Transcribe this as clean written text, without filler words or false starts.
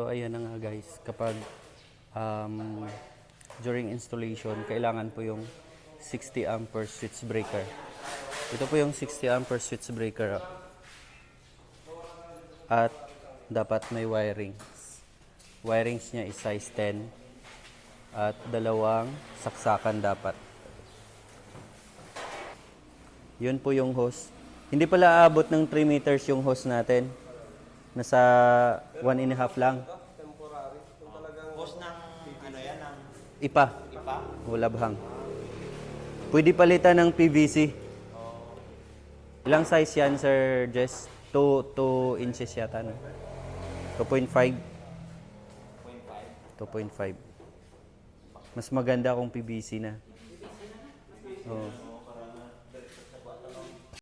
So, ayan na nga guys. Kapag during installation, kailangan po yung 60 ampere switch breaker. Ito po yung 60 ampere switch breaker. At dapat may wirings. Wirings niya is size 10. At dalawang saksakan dapat. Yun po yung hose. Hindi pala aabot ng 3 meters yung hose natin. Nasa 1.5 lang. Hose ng ano yan, ng Ipa. ipa? Labhang. Pwede palitan ng PVC. Ilang size yan, Sir Jess? 2 inches yata, no? 2.5. 2.5. Mas maganda kung PVC na. Oh.